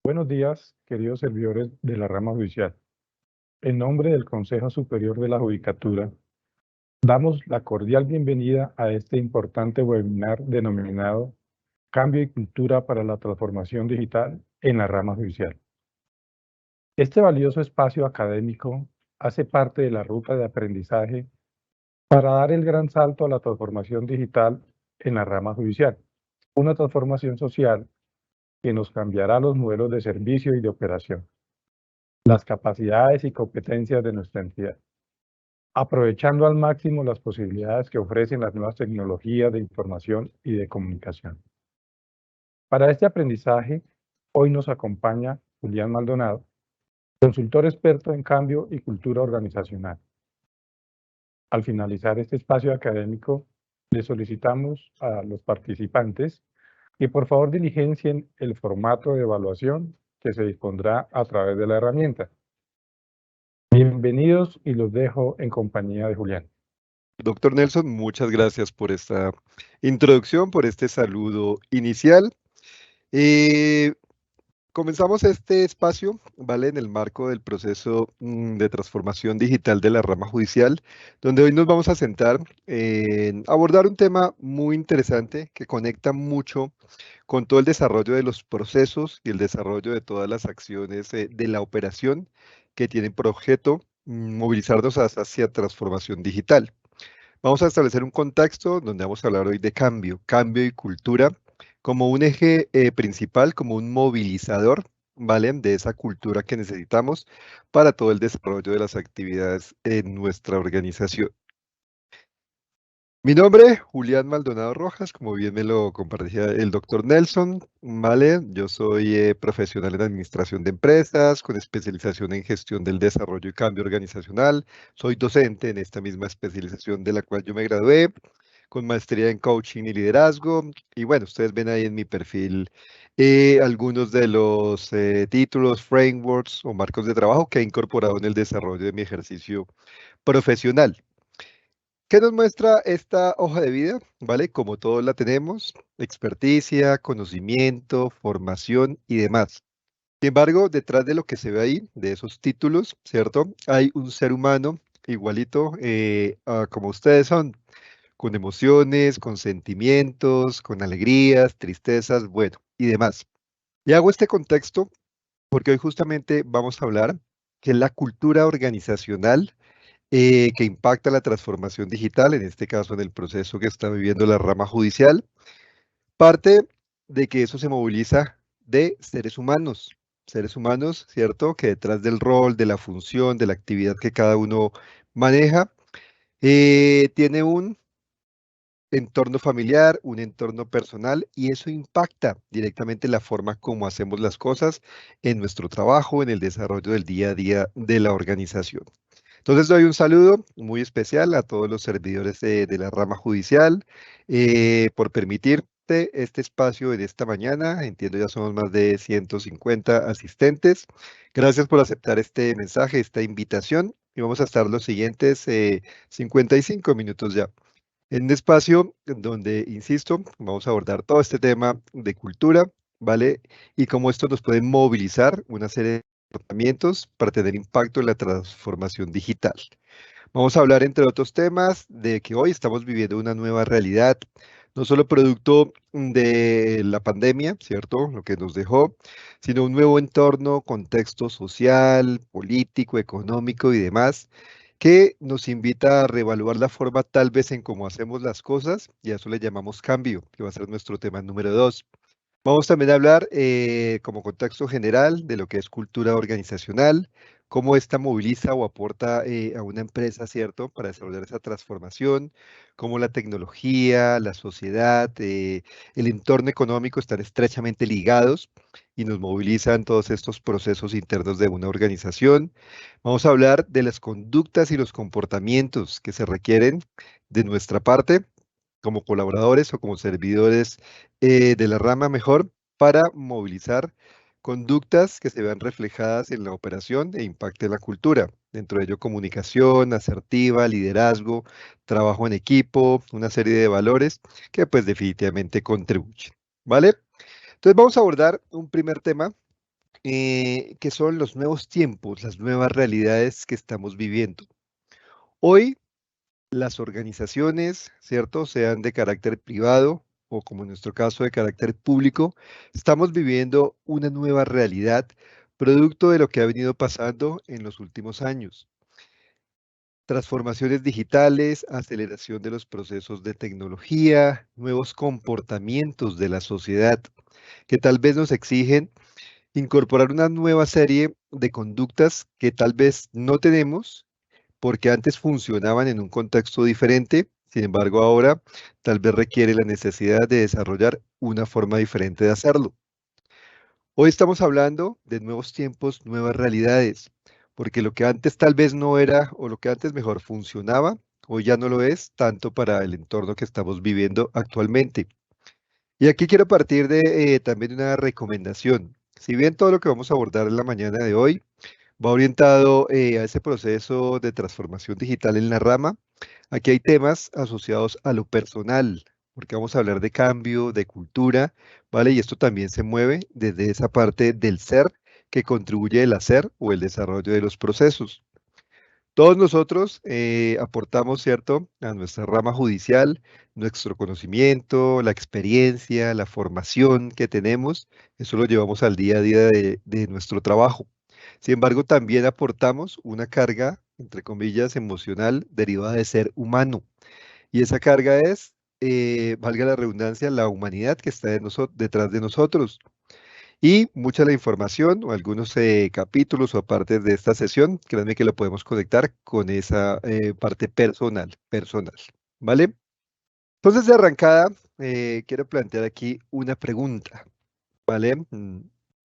Buenos días, queridos servidores de la rama judicial. En nombre del Consejo Superior de la Judicatura, damos la cordial bienvenida a este importante webinar denominado Cambio y Cultura para la Transformación Digital en la rama judicial. Este valioso espacio académico hace parte de la ruta de aprendizaje para dar el gran salto a la transformación digital en la rama judicial, una transformación social que nos cambiará los modelos de servicio y de operación, las capacidades y competencias de nuestra entidad, aprovechando al máximo las posibilidades que ofrecen las nuevas tecnologías de información y de comunicación. Para este aprendizaje, hoy nos acompaña Julián Maldonado, consultor experto en cambio y cultura organizacional. Al finalizar este espacio académico, le solicitamos a los participantes que por favor diligencien el formato de evaluación que se dispondrá a través de la herramienta. Bienvenidos y los dejo en compañía de Julián. Doctor Nelson, muchas gracias por esta introducción, por este saludo inicial. Comenzamos este espacio, ¿vale? En el marco del proceso de transformación digital de la rama judicial, donde hoy nos vamos a sentar en abordar un tema muy interesante que conecta mucho con todo el desarrollo de los procesos y el desarrollo de todas las acciones de la operación que tienen por objeto movilizarnos hacia transformación digital. Vamos a establecer un contexto donde vamos a hablar hoy de cambio y cultura como un eje principal, como un movilizador, ¿vale? De esa cultura que necesitamos para todo el desarrollo de las actividades en nuestra organización. Mi nombre, Julián Maldonado Rojas, como bien me lo compartía el doctor Nelson, ¿vale? Yo soy profesional en administración de empresas, con especialización en gestión del desarrollo y cambio organizacional. Soy docente en esta misma especialización de la cual yo me gradué, con maestría en coaching y liderazgo. Y bueno, ustedes ven ahí en mi perfil algunos de los títulos, frameworks o marcos de trabajo que he incorporado en el desarrollo de mi ejercicio profesional. ¿Qué nos muestra esta hoja de vida? ¿Vale? Como todos la tenemos, experticia, conocimiento, formación y demás. Sin embargo, detrás de lo que se ve ahí, de esos títulos, ¿cierto? Hay un ser humano igualito como ustedes son, con emociones, con sentimientos, con alegrías, tristezas, bueno, y demás. Y hago este contexto porque hoy justamente vamos a hablar que es la cultura organizacional que impacta la transformación digital, en este caso en el proceso que está viviendo la rama judicial, parte de que eso se moviliza de seres humanos, ¿cierto? Que detrás del rol, de la función, de la actividad que cada uno maneja, tiene un entorno familiar, un entorno personal, y eso impacta directamente la forma como hacemos las cosas en nuestro trabajo, en el desarrollo del día a día de la organización. Entonces doy un saludo muy especial a todos los servidores de la rama judicial por permitirte este espacio en esta mañana. Entiendo ya somos más de 150 asistentes. Gracias por aceptar este mensaje, esta invitación. Y vamos a estar los siguientes 55 minutos ya. En un espacio donde, insisto, vamos a abordar todo este tema de cultura, ¿vale? Y cómo esto nos puede movilizar una serie de comportamientos para tener impacto en la transformación digital. Vamos a hablar, entre otros temas, de que hoy estamos viviendo una nueva realidad, no solo producto de la pandemia, ¿cierto? Lo que nos dejó, sino un nuevo entorno, contexto social, político, económico y demás, que nos invita a reevaluar la forma tal vez en cómo hacemos las cosas, y a eso le llamamos cambio, que va a ser nuestro tema número 2. Vamos también a hablar como contexto general de lo que es cultura organizacional, cómo esta moviliza o aporta a una empresa, ¿cierto?, para desarrollar esa transformación, cómo la tecnología, la sociedad, el entorno económico están estrechamente ligados y nos movilizan todos estos procesos internos de una organización. Vamos a hablar de las conductas y los comportamientos que se requieren de nuestra parte como colaboradores o como servidores de la rama mejor para movilizar conductas que se vean reflejadas en la operación e impacten la cultura. Dentro de ello, comunicación asertiva, liderazgo, trabajo en equipo, una serie de valores que pues definitivamente contribuyen. ¿Vale? Entonces vamos a abordar un primer tema que son los nuevos tiempos, las nuevas realidades que estamos viviendo. Hoy, las organizaciones, ¿cierto? Sean de carácter privado o como en nuestro caso de carácter público, estamos viviendo una nueva realidad producto de lo que ha venido pasando en los últimos años. Transformaciones digitales, aceleración de los procesos de tecnología, nuevos comportamientos de la sociedad que tal vez nos exigen incorporar una nueva serie de conductas que tal vez no tenemos porque antes funcionaban en un contexto diferente, sin embargo ahora tal vez requiere la necesidad de desarrollar una forma diferente de hacerlo. Hoy estamos hablando de nuevos tiempos, nuevas realidades, porque lo que antes tal vez no era o lo que antes mejor funcionaba, hoy ya no lo es tanto para el entorno que estamos viviendo actualmente. Y aquí quiero partir de también de una recomendación. Si bien todo lo que vamos a abordar en la mañana de hoy va orientado a ese proceso de transformación digital en la rama, aquí hay temas asociados a lo personal, porque vamos a hablar de cambio, de cultura, ¿vale? Y esto también se mueve desde esa parte del ser que contribuye el hacer o el desarrollo de los procesos. Todos nosotros aportamos, ¿cierto?, a nuestra rama judicial, nuestro conocimiento, la experiencia, la formación que tenemos, eso lo llevamos al día a día de nuestro trabajo. Sin embargo, también aportamos una carga, entre comillas, emocional derivada de ser humano. Y esa carga es, valga la redundancia, la humanidad que está detrás de nosotros. Y mucha de la información o algunos capítulos o partes de esta sesión, créanme que lo podemos conectar con esa parte personal, ¿vale? Entonces, de arrancada, quiero plantear aquí una pregunta, ¿vale?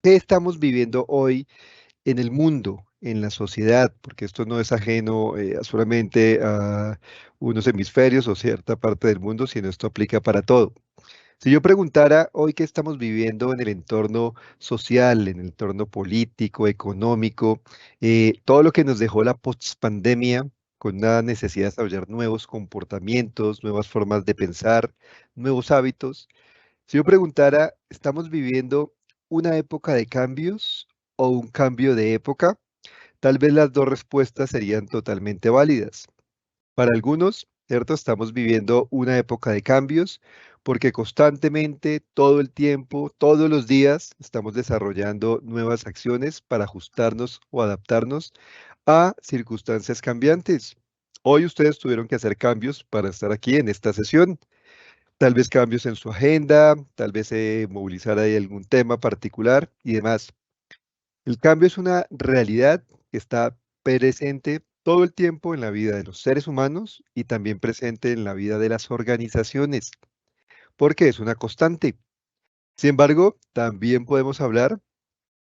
¿Qué estamos viviendo hoy en el mundo, en la sociedad? Porque esto no es ajeno solamente a unos hemisferios o cierta parte del mundo, sino esto aplica para todo. Si yo preguntara hoy qué estamos viviendo en el entorno social, en el entorno político, económico, todo lo que nos dejó la post-pandemia con una necesidad de desarrollar nuevos comportamientos, nuevas formas de pensar, nuevos hábitos. Si yo preguntara, ¿estamos viviendo una época de cambios o un cambio de época? Tal vez las dos respuestas serían totalmente válidas. Para algunos, ¿cierto? Estamos viviendo una época de cambios porque constantemente, todo el tiempo, todos los días, estamos desarrollando nuevas acciones para ajustarnos o adaptarnos a circunstancias cambiantes. Hoy ustedes tuvieron que hacer cambios para estar aquí en esta sesión. Tal vez cambios en su agenda, tal vez movilizar ahí algún tema particular y demás. El cambio es una realidad que está presente todo el tiempo en la vida de los seres humanos y también presente en la vida de las organizaciones, porque es una constante. Sin embargo, también podemos hablar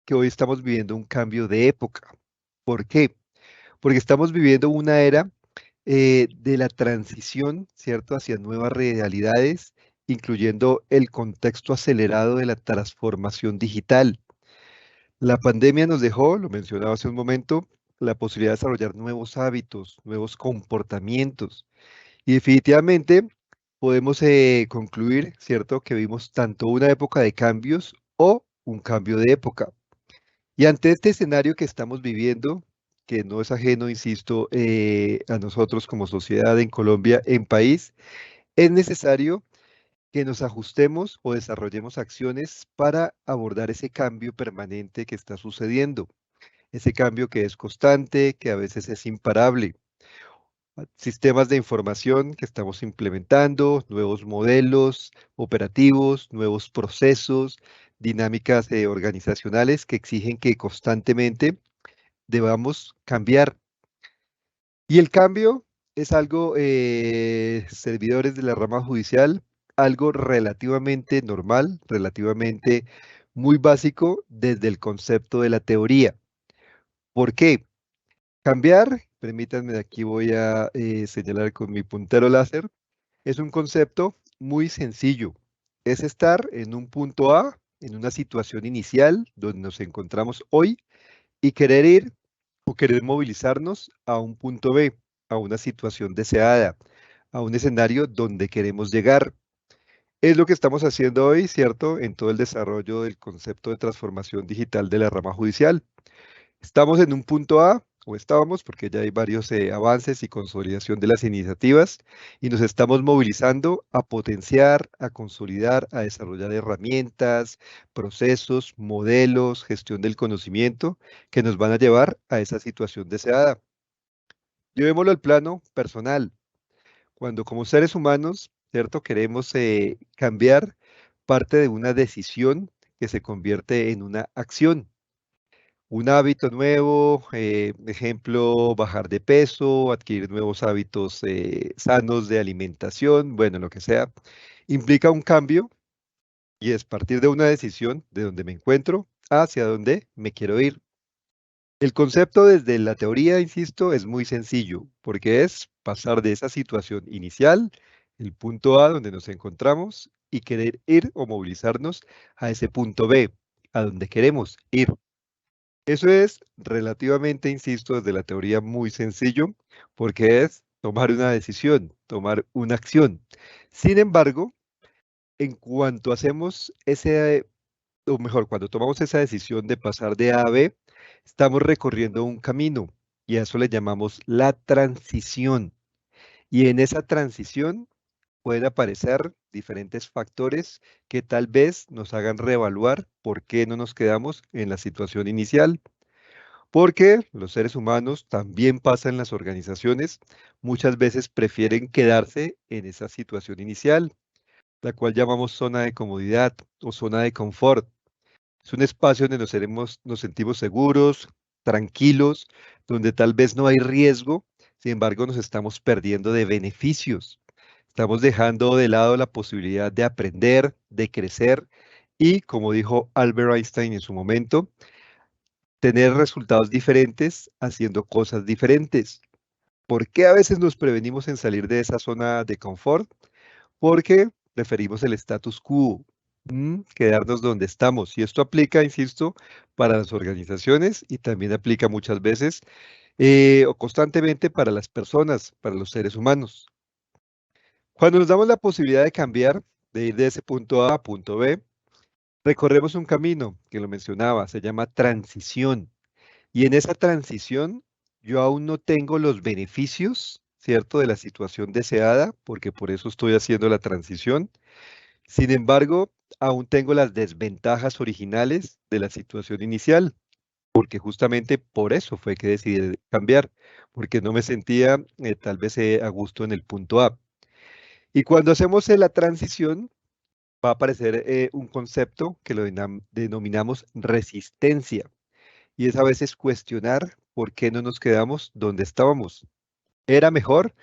que hoy estamos viviendo un cambio de época. ¿Por qué? Porque estamos viviendo una era de la transición, ¿cierto?, hacia nuevas realidades, incluyendo el contexto acelerado de la transformación digital. La pandemia nos dejó, lo mencionaba hace un momento, la posibilidad de desarrollar nuevos hábitos, nuevos comportamientos. Y definitivamente podemos concluir, ¿cierto?, que vimos tanto una época de cambios o un cambio de época. Y ante este escenario que estamos viviendo, que no es ajeno, insisto, a nosotros como sociedad en Colombia, en país, es necesario que nos ajustemos o desarrollemos acciones para abordar ese cambio permanente que está sucediendo, ese cambio que es constante, que a veces es imparable. Sistemas de información que estamos implementando, nuevos modelos operativos, nuevos procesos, dinámicas organizacionales que exigen que constantemente debamos cambiar. Y el cambio es algo, servidores de la rama judicial, algo relativamente normal, relativamente muy básico desde el concepto de la teoría. ¿Por qué? Cambiar, permítanme, aquí voy a señalar con mi puntero láser, es un concepto muy sencillo. Es estar en un punto A, en una situación inicial donde nos encontramos hoy y querer ir o querer movilizarnos a un punto B, a una situación deseada, a un escenario donde queremos llegar. Es lo que estamos haciendo hoy, ¿cierto? En todo el desarrollo del concepto de transformación digital de la rama judicial. Estamos en un punto A, o estábamos, porque ya hay varios avances y consolidación de las iniciativas, y nos estamos movilizando a potenciar, a consolidar, a desarrollar herramientas, procesos, modelos, gestión del conocimiento que nos van a llevar a esa situación deseada. Llevémoslo al plano personal. Cuando como seres humanos, ¿cierto? Queremos cambiar parte de una decisión que se convierte en una acción. Un hábito nuevo, ejemplo, bajar de peso, adquirir nuevos hábitos sanos de alimentación, bueno, lo que sea, implica un cambio y es partir de una decisión de donde me encuentro hacia donde me quiero ir. El concepto desde la teoría, insisto, es muy sencillo, porque es pasar de esa situación inicial, el punto A donde nos encontramos, y querer ir o movilizarnos a ese punto B, a donde queremos ir. Eso es relativamente, insisto, desde la teoría muy sencillo, porque es tomar una decisión, tomar una acción. Sin embargo, en cuanto hacemos ese, o mejor, cuando tomamos esa decisión de pasar de A a B, estamos recorriendo un camino y a eso le llamamos la transición. Y en esa transición pueden aparecer diferentes factores que tal vez nos hagan reevaluar por qué no nos quedamos en la situación inicial. Porque los seres humanos también pasa en las organizaciones, muchas veces prefieren quedarse en esa situación inicial, la cual llamamos zona de comodidad o zona de confort. Es un espacio donde nos sentimos seguros, tranquilos, donde tal vez no hay riesgo, sin embargo nos estamos perdiendo de beneficios. Estamos dejando de lado la posibilidad de aprender, de crecer y, como dijo Albert Einstein en su momento, tener resultados diferentes haciendo cosas diferentes. ¿Por qué a veces nos prevenimos en salir de esa zona de confort? Porque preferimos el status quo, quedarnos donde estamos. Y esto aplica, insisto, para las organizaciones y también aplica muchas veces o constantemente para las personas, para los seres humanos. Cuando nos damos la posibilidad de cambiar, de ir de ese punto A a punto B, recorremos un camino que lo mencionaba, se llama transición. Y en esa transición, yo aún no tengo los beneficios, ¿cierto?, de la situación deseada, porque por eso estoy haciendo la transición. Sin embargo, aún tengo las desventajas originales de la situación inicial, porque justamente por eso fue que decidí cambiar, porque no me sentía tal vez a gusto en el punto A. Y cuando hacemos la transición, va a aparecer un concepto que lo denominamos resistencia. Y es a veces cuestionar por qué no nos quedamos donde estábamos. Era mejor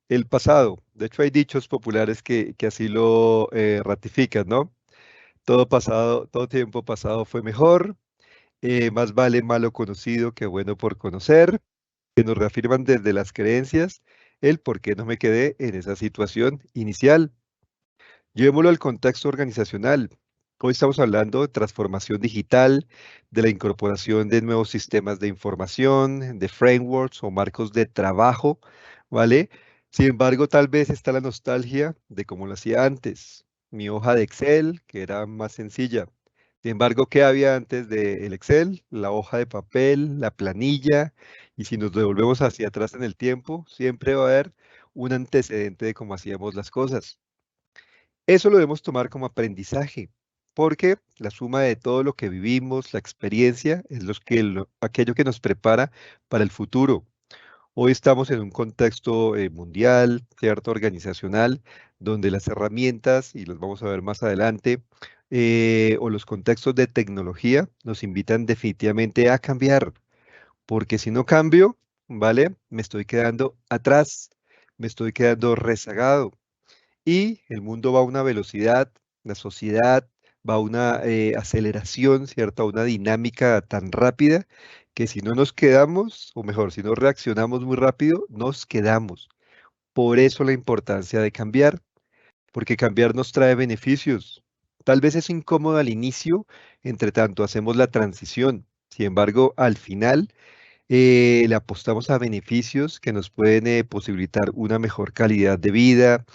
el pasado. De hecho, hay dichos populares que así lo ratifican, ¿no? Todo pasado, todo tiempo pasado fue mejor. Más vale malo conocido que bueno por conocer. Que nos reafirman desde las creencias el por qué no me quedé en esa situación inicial. Llevémoslo al contexto organizacional. Hoy estamos hablando de transformación digital, de la incorporación de nuevos sistemas de información, de frameworks o marcos de trabajo, ¿vale? Sin embargo, tal vez está la nostalgia de cómo lo hacía antes. Mi hoja de Excel, que era más sencilla. Sin embargo, ¿qué había antes del Excel? La hoja de papel, la planilla, y si nos devolvemos hacia atrás en el tiempo, siempre va a haber un antecedente de cómo hacíamos las cosas. Eso lo debemos tomar como aprendizaje, porque la suma de todo lo que vivimos, la experiencia, es aquello que nos prepara para el futuro. Hoy estamos en un contexto mundial, cierto, organizacional, donde las herramientas, y las vamos a ver más adelante, o los contextos de tecnología nos invitan definitivamente a cambiar, porque si no cambio, ¿vale? Me estoy quedando atrás, me estoy quedando rezagado. Y el mundo va a una velocidad, la sociedad va a una aceleración, ¿cierto? A una dinámica tan rápida que si no nos quedamos, o mejor, si no reaccionamos muy rápido, nos quedamos. Por eso la importancia de cambiar, porque cambiar nos trae beneficios. Tal vez es incómodo al inicio, entre tanto hacemos la transición. Sin embargo, al final Le apostamos a beneficios que nos pueden posibilitar una mejor calidad de vida,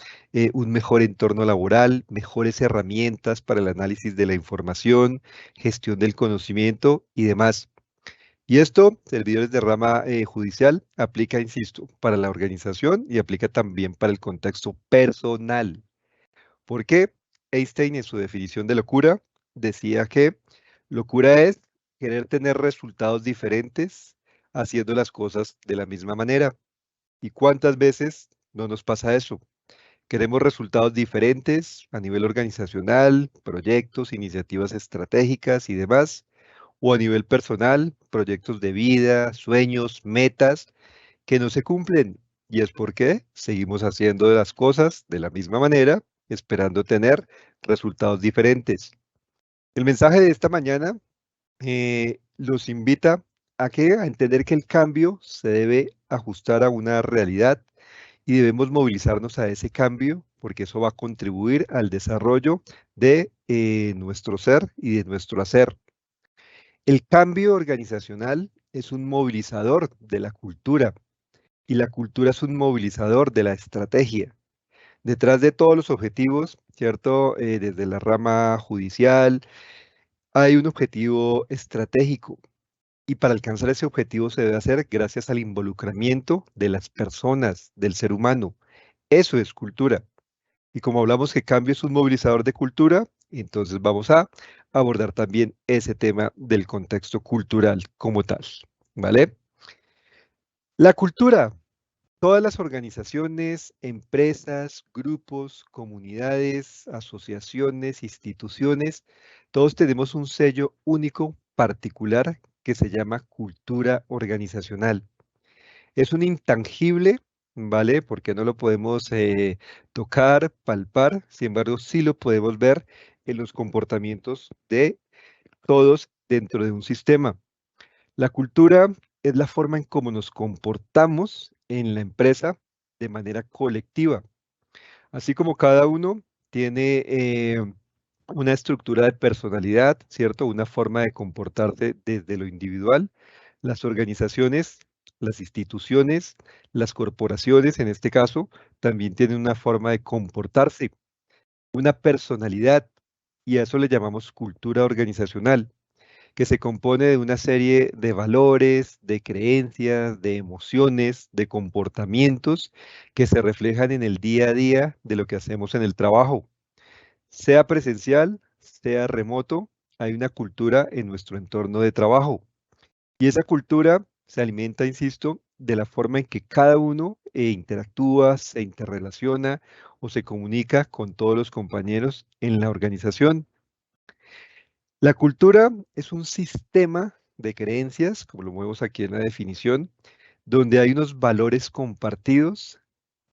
un mejor entorno laboral, mejores herramientas para el análisis de la información, gestión del conocimiento y demás. Y esto, servidores de rama judicial, aplica, insisto, para la organización y aplica también para el contexto personal. ¿Por qué? Einstein, en su definición de locura, decía que locura es querer tener resultados diferentes haciendo las cosas de la misma manera. ¿Y cuántas veces no nos pasa eso? Queremos resultados diferentes a nivel organizacional, proyectos, iniciativas estratégicas y demás, o a nivel personal, proyectos de vida, sueños, metas que no se cumplen. ¿Y es porque seguimos haciendo las cosas de la misma manera, esperando tener resultados diferentes? El mensaje de esta mañana los invita a entender que el cambio se debe ajustar a una realidad y debemos movilizarnos a ese cambio porque eso va a contribuir al desarrollo de nuestro ser y de nuestro hacer. El cambio organizacional es un movilizador de la cultura y la cultura es un movilizador de la estrategia. Detrás de todos los objetivos, ¿cierto? Desde la rama judicial, hay un objetivo estratégico y para alcanzar ese objetivo se debe hacer gracias al involucramiento de las personas, del ser humano. Eso es cultura. Y como hablamos que cambio es un movilizador de cultura, entonces vamos a abordar también ese tema del contexto cultural como tal, ¿vale? La cultura. Todas las organizaciones, empresas, grupos, comunidades, asociaciones, instituciones, todos tenemos un sello único, particular, que se llama cultura organizacional. Es un intangible, ¿vale? Porque no lo podemos tocar, palpar, sin embargo, sí lo podemos ver en los comportamientos de todos dentro de un sistema. La cultura es la forma en cómo nos comportamos en la empresa de manera colectiva. Así como cada uno tiene una estructura de personalidad, ¿cierto? Una forma de comportarse desde lo individual, las organizaciones, las instituciones, las corporaciones, en este caso, también tienen una forma de comportarse, una personalidad, y a eso le llamamos cultura organizacional, que se compone de una serie de valores, de creencias, de emociones, de comportamientos que se reflejan en el día a día de lo que hacemos en el trabajo. Sea presencial, sea remoto, hay una cultura en nuestro entorno de trabajo. Y esa cultura se alimenta, insisto, de la forma en que cada uno interactúa, se interrelaciona o se comunica con todos los compañeros en la organización. La cultura es un sistema de creencias, como lo vemos aquí en la definición, donde hay unos valores compartidos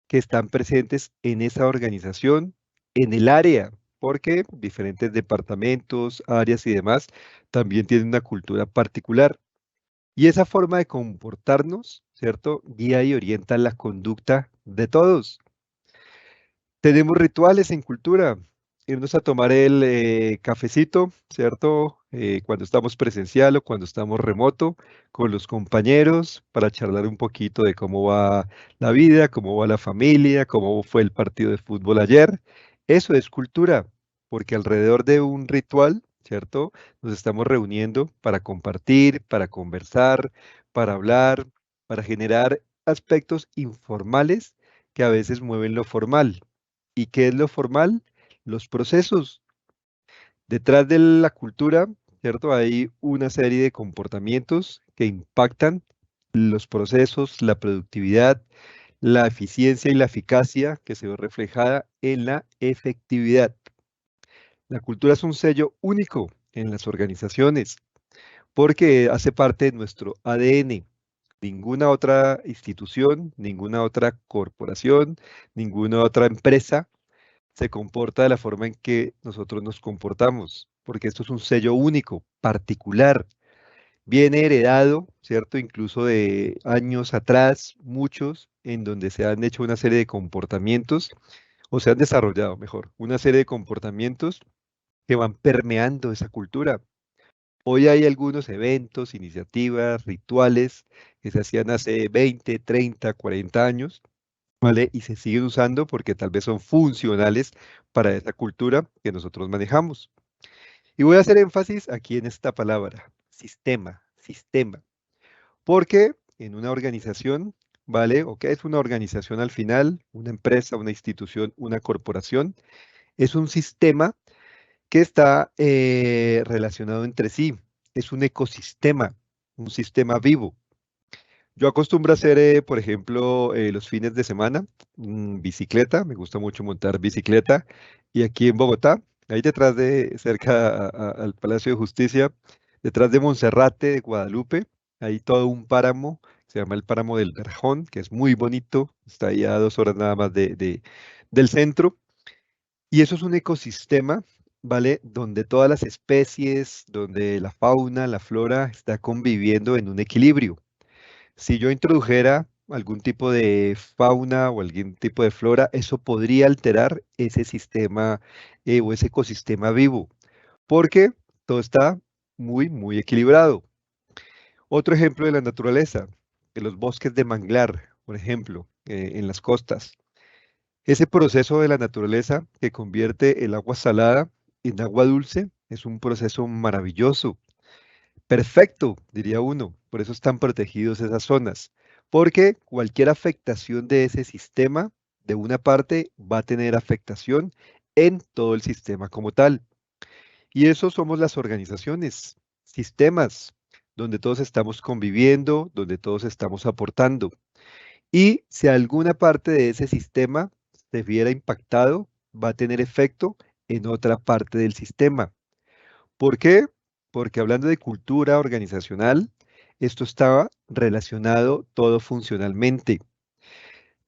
que están presentes en esa organización, en el área, porque diferentes departamentos, áreas y demás también tienen una cultura particular. Y esa forma de comportarnos, ¿cierto? Guía y orienta la conducta de todos. Tenemos rituales en cultura, irnos a tomar el cafecito, ¿cierto? Cuando estamos presencial o cuando estamos remoto, con los compañeros, para charlar un poquito de cómo va la vida, cómo va la familia, cómo fue el partido de fútbol ayer. Eso es cultura, porque alrededor de un ritual, ¿cierto? Nos estamos reuniendo para compartir, para conversar, para hablar, para generar aspectos informales que a veces mueven lo formal. ¿Y qué es lo formal? Los procesos. Detrás de la cultura, ¿cierto? Hay una serie de comportamientos que impactan los procesos, la productividad, la eficiencia y la eficacia que se ve reflejada en la efectividad. La cultura es un sello único en las organizaciones porque hace parte de nuestro ADN. Ninguna otra institución, ninguna otra corporación, ninguna otra empresa se comporta de la forma en que nosotros nos comportamos, porque esto es un sello único, particular, viene heredado, ¿cierto? Incluso de años atrás, muchos, en donde se han hecho una serie de comportamientos, o se han desarrollado, mejor, una serie de comportamientos que van permeando esa cultura. Hoy hay algunos eventos, iniciativas, rituales que se hacían hace 20, 30, 40 años, ¿vale? Y se siguen usando porque tal vez son funcionales para esa cultura que nosotros manejamos. Y voy a hacer énfasis aquí en esta palabra, sistema, sistema, porque en una organización, ¿vale? ¿O qué es una organización al final? Una empresa, una institución, una corporación, es un sistema que está relacionado entre sí. Es un sistema vivo. Yo acostumbro a hacer, por ejemplo, los fines de semana, bicicleta, me gusta mucho montar bicicleta, y aquí en Bogotá, ahí detrás de, cerca al Palacio de Justicia, detrás de Monserrate, de Guadalupe, hay todo un páramo, se llama el Páramo del Verjón, que es muy bonito, está ahí a 2 horas nada más del centro, y eso es un ecosistema, ¿vale? Donde todas las especies, donde la fauna, la flora está conviviendo en un equilibrio. Si yo introdujera algún tipo de fauna o algún tipo de flora, eso podría alterar ese sistema o ese ecosistema vivo, porque todo está muy, muy equilibrado. Otro ejemplo de la naturaleza, de los bosques de manglar, por ejemplo, en las costas. Ese proceso de la naturaleza que convierte el agua salada en agua dulce es un proceso maravilloso. Perfecto, diría uno. Por eso están protegidos esas zonas. Porque cualquier afectación de ese sistema, de una parte, va a tener afectación en todo el sistema como tal. Y eso somos las organizaciones, sistemas, donde todos estamos conviviendo, donde todos estamos aportando. Y si alguna parte de ese sistema se viera impactado, va a tener efecto en otra parte del sistema. ¿Por qué? Porque hablando de cultura organizacional, esto estaba relacionado todo funcionalmente.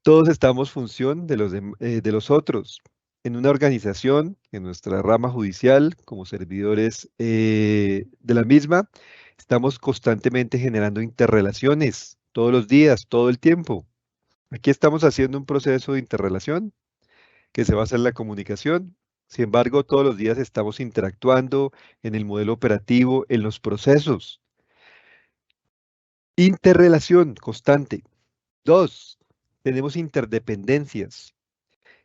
Todos estamos función de los otros. En una organización, en nuestra rama judicial, como servidores de la misma, estamos constantemente generando interrelaciones todos los días, todo el tiempo. Aquí estamos haciendo un proceso de interrelación que se basa en la comunicación. Sin embargo, todos los días estamos interactuando en el modelo operativo, en los procesos. Interrelación constante. Dos, tenemos interdependencias.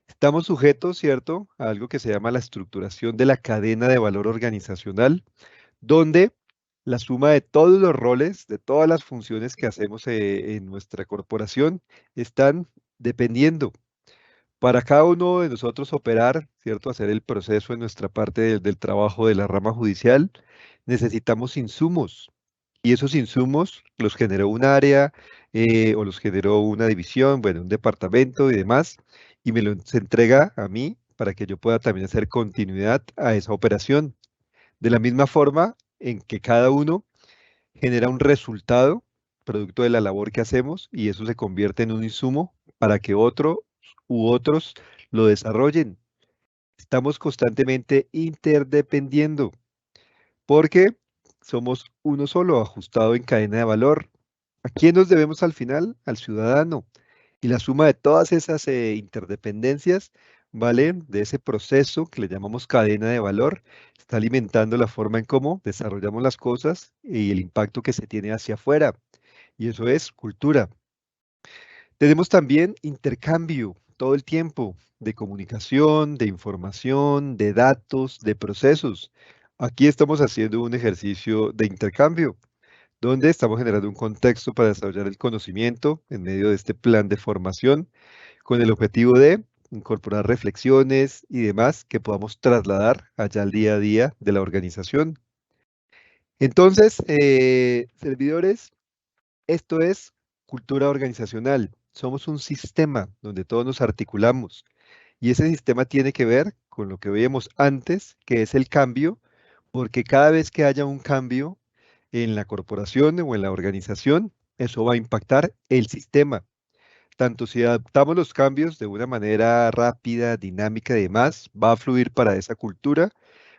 Estamos sujetos, ¿cierto?, a algo que se llama la estructuración de la cadena de valor organizacional, donde la suma de todos los roles, de todas las funciones que hacemos en nuestra corporación, están dependiendo. Para cada uno de nosotros operar, ¿cierto? Hacer el proceso en nuestra parte del trabajo de la rama judicial, necesitamos insumos. Y esos insumos los generó un área o los generó una división, bueno, un departamento y demás, y se entrega a mí para que yo pueda también hacer continuidad a esa operación. De la misma forma en que cada uno genera un resultado producto de la labor que hacemos y eso se convierte en un insumo para que otro u otros lo desarrollen. Estamos constantemente interdependiendo porque somos uno solo ajustado en cadena de valor. ¿A quién nos debemos al final? Al ciudadano. Y la suma de todas esas interdependencias, ¿vale? De ese proceso que le llamamos cadena de valor, está alimentando la forma en cómo desarrollamos las cosas y el impacto que se tiene hacia afuera. Y eso es cultura. Tenemos también intercambio todo el tiempo de comunicación, de información, de datos, de procesos. Aquí estamos haciendo un ejercicio de intercambio, donde estamos generando un contexto para desarrollar el conocimiento en medio de este plan de formación, con el objetivo de incorporar reflexiones y demás que podamos trasladar allá al día a día de la organización. Entonces, servidores, esto es cultura organizacional. Somos un sistema donde todos nos articulamos y ese sistema tiene que ver con lo que veíamos antes, que es el cambio, porque cada vez que haya un cambio en la corporación o en la organización, eso va a impactar el sistema. Tanto si adaptamos los cambios de una manera rápida, dinámica y demás, va a fluir para esa cultura,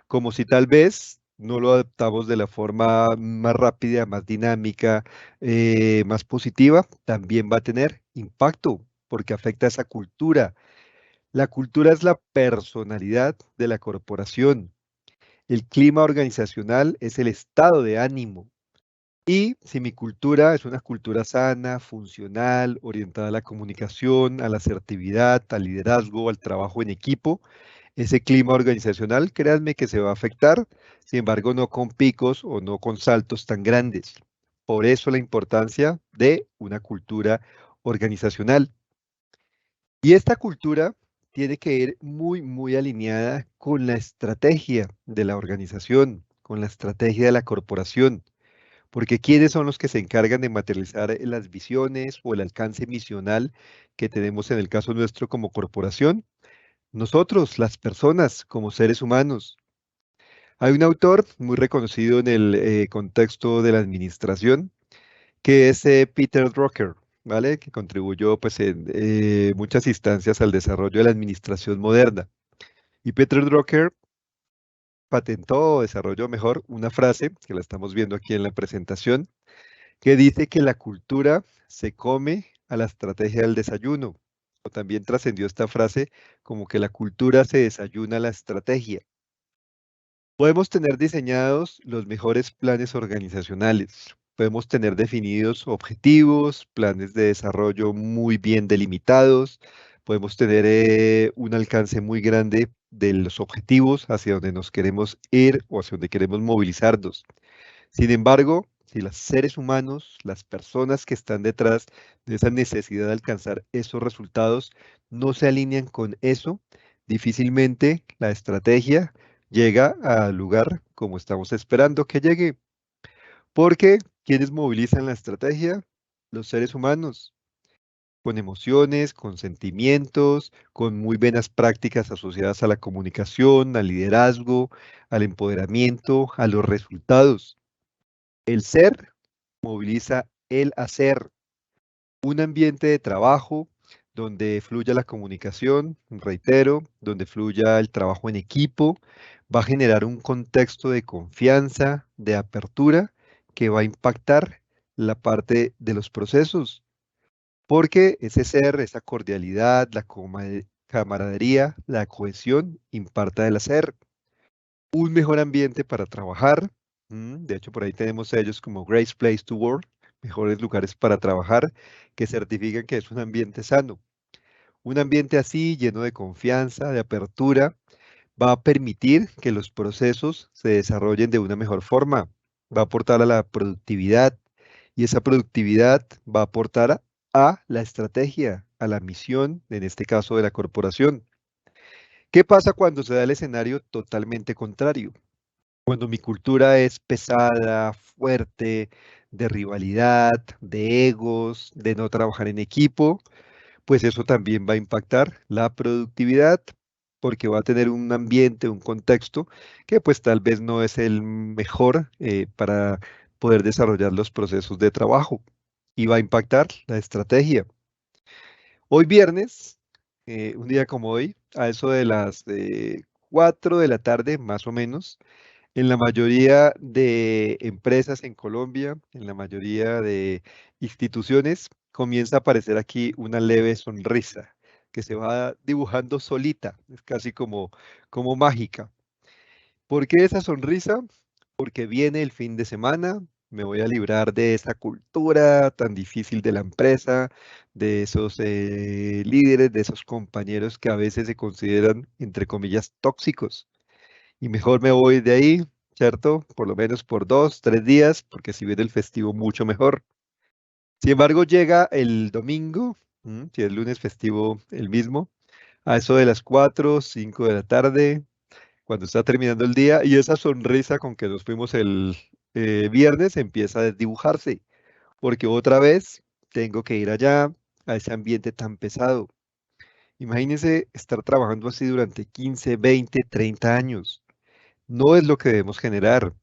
como si tal vez no lo adaptamos de la forma más rápida, más dinámica, más positiva, también va a tener impacto porque afecta a esa cultura. La cultura es la personalidad de la corporación. El clima organizacional es el estado de ánimo. Y si mi cultura es una cultura sana, funcional, orientada a la comunicación, a la asertividad, al liderazgo, al trabajo en equipo, ese clima organizacional, créanme que se va a afectar, sin embargo, no con picos o no con saltos tan grandes. Por eso la importancia de una cultura organizacional. Y esta cultura tiene que ir muy, muy alineada con la estrategia de la organización, con la estrategia de la corporación. Porque ¿quiénes son los que se encargan de materializar las visiones o el alcance misional que tenemos en el caso nuestro como corporación? Nosotros, las personas, como seres humanos. Hay un autor muy reconocido en el contexto de la administración, que es Peter Drucker, ¿vale? Que contribuyó pues, en muchas instancias al desarrollo de la administración moderna. Y Peter Drucker patentó o desarrolló mejor una frase, que la estamos viendo aquí en la presentación, que dice que la cultura se come a la estrategia del desayuno. O también trascendió esta frase como que la cultura se desayuna a la estrategia. Podemos tener diseñados los mejores planes organizacionales. Podemos tener definidos objetivos, planes de desarrollo muy bien delimitados. Podemos tener un alcance muy grande de los objetivos hacia donde nos queremos ir o hacia donde queremos movilizarnos. Sin embargo, si los seres humanos, las personas que están detrás de esa necesidad de alcanzar esos resultados, no se alinean con eso, difícilmente la estrategia llega al lugar como estamos esperando que llegue. Porque ¿quiénes movilizan la estrategia? Los seres humanos, con emociones, con sentimientos, con muy buenas prácticas asociadas a la comunicación, al liderazgo, al empoderamiento, a los resultados. El ser moviliza el hacer. Un ambiente de trabajo donde fluya la comunicación, reitero, donde fluya el trabajo en equipo, va a generar un contexto de confianza, de apertura, que va a impactar la parte de los procesos, porque ese ser, esa cordialidad, la camaradería, la cohesión, imparta el hacer. Un mejor ambiente para trabajar. De hecho, por ahí tenemos ellos como Great Place to Work, mejores lugares para trabajar, que certifican que es un ambiente sano. Un ambiente así, lleno de confianza, de apertura, va a permitir que los procesos se desarrollen de una mejor forma. Va a aportar a la productividad y esa productividad va a aportar a la estrategia, a la misión, en este caso de la corporación. ¿Qué pasa cuando se da el escenario totalmente contrario? Cuando mi cultura es pesada, fuerte, de rivalidad, de egos, de no trabajar en equipo, pues eso también va a impactar la productividad, porque va a tener un ambiente, un contexto que pues tal vez no es el mejor para poder desarrollar los procesos de trabajo y va a impactar la estrategia. Hoy viernes, un día como hoy, a eso de las 4 de la tarde más o menos, en la mayoría de empresas en Colombia, en la mayoría de instituciones, comienza a aparecer aquí una leve sonrisa que se va dibujando solita, es casi como mágica. ¿Por qué esa sonrisa? Porque viene el fin de semana, me voy a librar de esa cultura tan difícil de la empresa, de esos líderes, de esos compañeros que a veces se consideran, entre comillas, tóxicos y mejor me voy de ahí, ¿cierto? Por lo menos por 2, 3 días, porque si viene el festivo, mucho mejor. Sin embargo, llega el domingo, si es lunes festivo el mismo, a eso de las 4, 5 de la tarde, cuando está terminando el día, y esa sonrisa con que nos fuimos el viernes empieza a desdibujarse, porque otra vez tengo que ir allá, a ese ambiente tan pesado. Imagínense estar trabajando así durante 15, 20, 30 años. No es lo que debemos generar,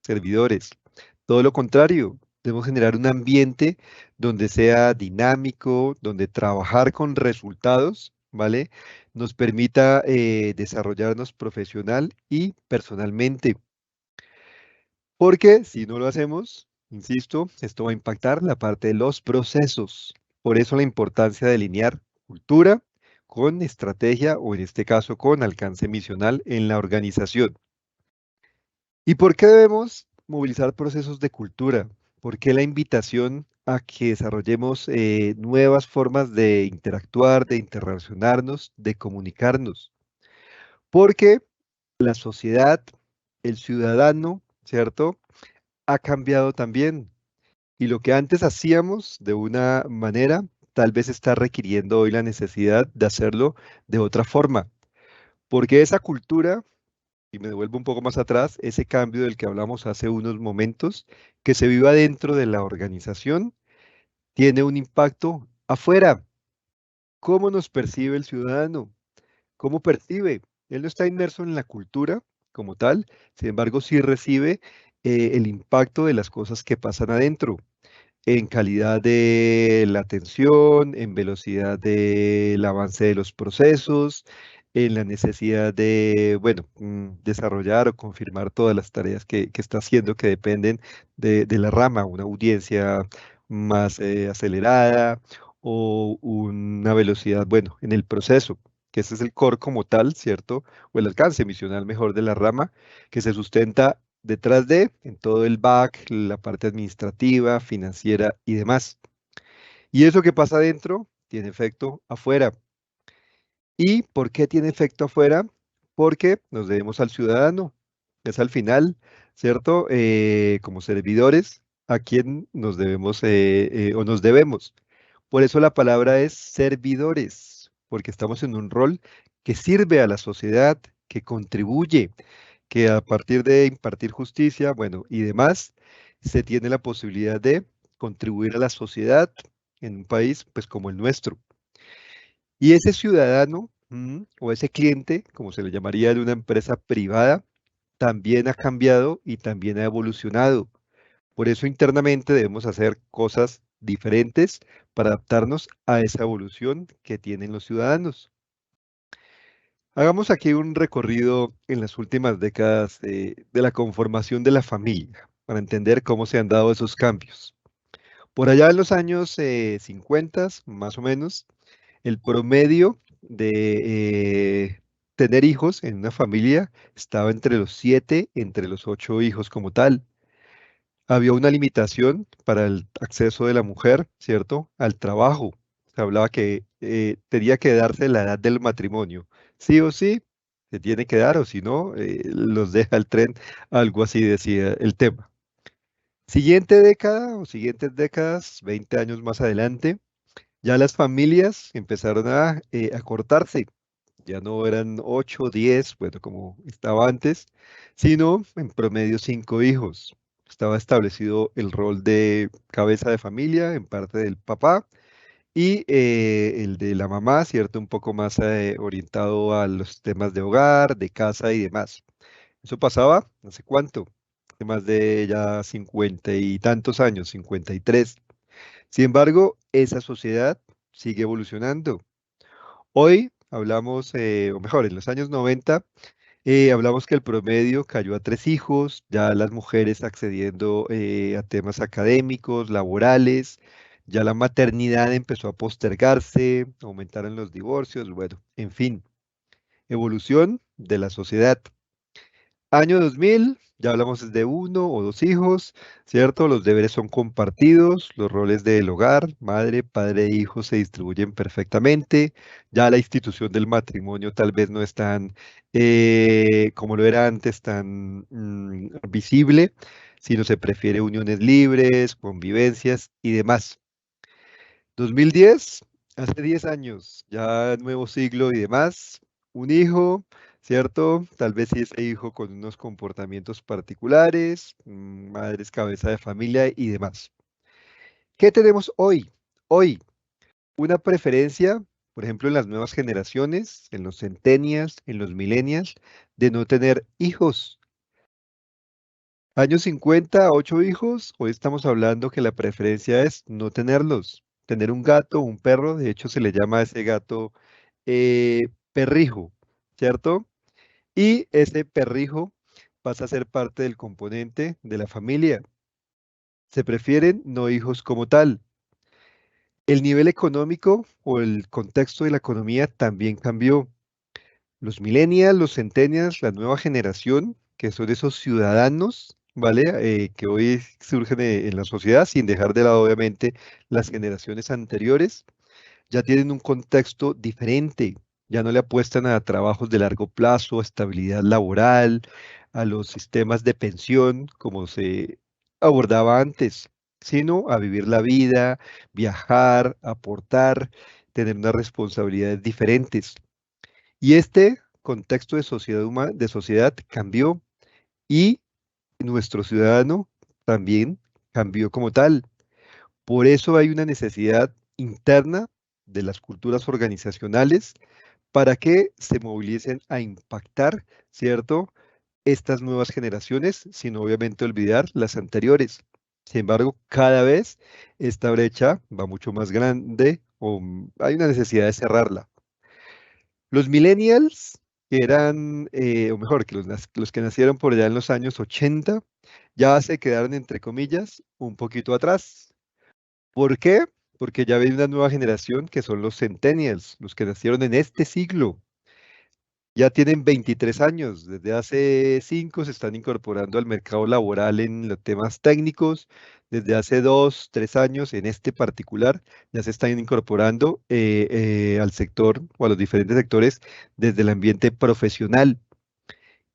servidores. Todo lo contrario, debemos generar un ambiente donde sea dinámico, donde trabajar con resultados, ¿vale? Nos permita desarrollarnos profesional y personalmente. Porque si no lo hacemos, insisto, esto va a impactar la parte de los procesos. Por eso la importancia de alinear cultura con estrategia o en este caso con alcance misional en la organización. ¿Y por qué debemos movilizar procesos de cultura? ¿Por qué la invitación a que desarrollemos nuevas formas de interactuar, de interrelacionarnos, de comunicarnos? Porque la sociedad, el ciudadano, ¿cierto? Ha cambiado también. Y lo que antes hacíamos de una manera, tal vez está requiriendo hoy la necesidad de hacerlo de otra forma. Porque esa cultura, y me devuelvo un poco más atrás, ese cambio del que hablamos hace unos momentos, que se viva dentro de la organización, tiene un impacto afuera. ¿Cómo nos percibe el ciudadano? ¿Cómo percibe? Él no está inmerso en la cultura como tal, sin embargo, sí recibe el impacto de las cosas que pasan adentro, en calidad de la atención, en velocidad del avance de los procesos, en la necesidad de, bueno, desarrollar o confirmar todas las tareas que está haciendo que dependen de la rama, una audiencia más acelerada o una velocidad, bueno, en el proceso, que ese es el core como tal, ¿cierto? O el alcance misional mejor de la rama, que se sustenta detrás de, en todo el back, la parte administrativa, financiera y demás. Y eso que pasa adentro tiene efecto afuera. ¿Y por qué tiene efecto afuera? Porque nos debemos al ciudadano. Es al final, ¿cierto? Como servidores, a quien nos debemos o nos debemos. Por eso la palabra es servidores, porque estamos en un rol que sirve a la sociedad, que contribuye, que a partir de impartir justicia, bueno, y demás, se tiene la posibilidad de contribuir a la sociedad en un país, pues como el nuestro. Y ese ciudadano, o ese cliente, como se le llamaría de una empresa privada, también ha cambiado y también ha evolucionado. Por eso internamente debemos hacer cosas diferentes para adaptarnos a esa evolución que tienen los ciudadanos. Hagamos aquí un recorrido en las últimas décadas de la conformación de la familia, para entender cómo se han dado esos cambios. Por allá en los años 50, más o menos, el promedio de tener hijos en una familia estaba entre los 7, entre los 8 hijos como tal. Había una limitación para el acceso de la mujer, ¿cierto? Al trabajo. Se hablaba que tenía que darse la edad del matrimonio. Sí o sí, se tiene que dar, o si no, los deja el tren, algo así decía el tema. Siguiente década o siguientes décadas, 20 años más adelante, ya las familias empezaron a cortarse. Ya no eran 8, 10, bueno, como estaba antes, sino en promedio 5 hijos. Estaba establecido el rol de cabeza de familia en parte del papá y el de la mamá, ¿cierto? Un poco más orientado a los temas de hogar, de casa y demás. Eso pasaba, ¿no sé cuánto? Hace más de ya 50 y tantos años, 53. Sin embargo, esa sociedad sigue evolucionando. Hoy hablamos, o mejor, en los años 90, hablamos que el promedio cayó a 3 hijos, ya las mujeres accediendo a temas académicos, laborales, ya la maternidad empezó a postergarse, aumentaron los divorcios, bueno, en fin, evolución de la sociedad. Año 2000, ya hablamos de 1 o 2 hijos, ¿cierto? Los deberes son compartidos, los roles del hogar, madre, padre e hijo se distribuyen perfectamente, ya la institución del matrimonio tal vez no es tan, como lo era antes, tan visible, sino se prefiere uniones libres, convivencias y demás. 2010, hace 10 años, ya nuevo siglo y demás, un hijo, ¿cierto? Tal vez sí ese hijo con unos comportamientos particulares, madres cabeza de familia y demás. ¿Qué tenemos hoy? Hoy, una preferencia, por ejemplo, en las nuevas generaciones, en los centennials, en los millennials, de no tener hijos. Años 50, 8 hijos. Hoy estamos hablando que la preferencia es no tenerlos. Tener un gato, un perro, de hecho se le llama a ese gato perrijo, ¿cierto? Y ese perrijo pasa a ser parte del componente de la familia. Se prefieren no hijos como tal. El nivel económico o el contexto de la economía también cambió. Los millennials, los centennials, la nueva generación que son esos ciudadanos, ¿vale? Que hoy surgen en la sociedad, sin dejar de lado, obviamente, las generaciones anteriores, ya tienen un contexto diferente, ya no le apuestan a trabajos de largo plazo, estabilidad laboral, a los sistemas de pensión, como se abordaba antes, sino a vivir la vida, viajar, aportar, tener unas responsabilidades diferentes. Y este contexto de sociedad, de sociedad cambió y nuestro ciudadano también cambió como tal. Por eso hay una necesidad interna de las culturas organizacionales para que se movilicen a impactar, ¿cierto? Estas nuevas generaciones, sin obviamente olvidar las anteriores. Sin embargo, cada vez esta brecha va mucho más grande o hay una necesidad de cerrarla. Los millennials, que eran, o mejor, que los que nacieron por allá en los años 80, ya se quedaron, entre comillas, un poquito atrás. ¿Por qué? Porque ya viene una nueva generación que son los centennials, los que nacieron en este siglo. Ya tienen 23 años, desde hace 5 se están incorporando al mercado laboral en los temas técnicos, desde hace 2, 3 años en este particular ya se están incorporando al sector o a los diferentes sectores desde el ambiente profesional.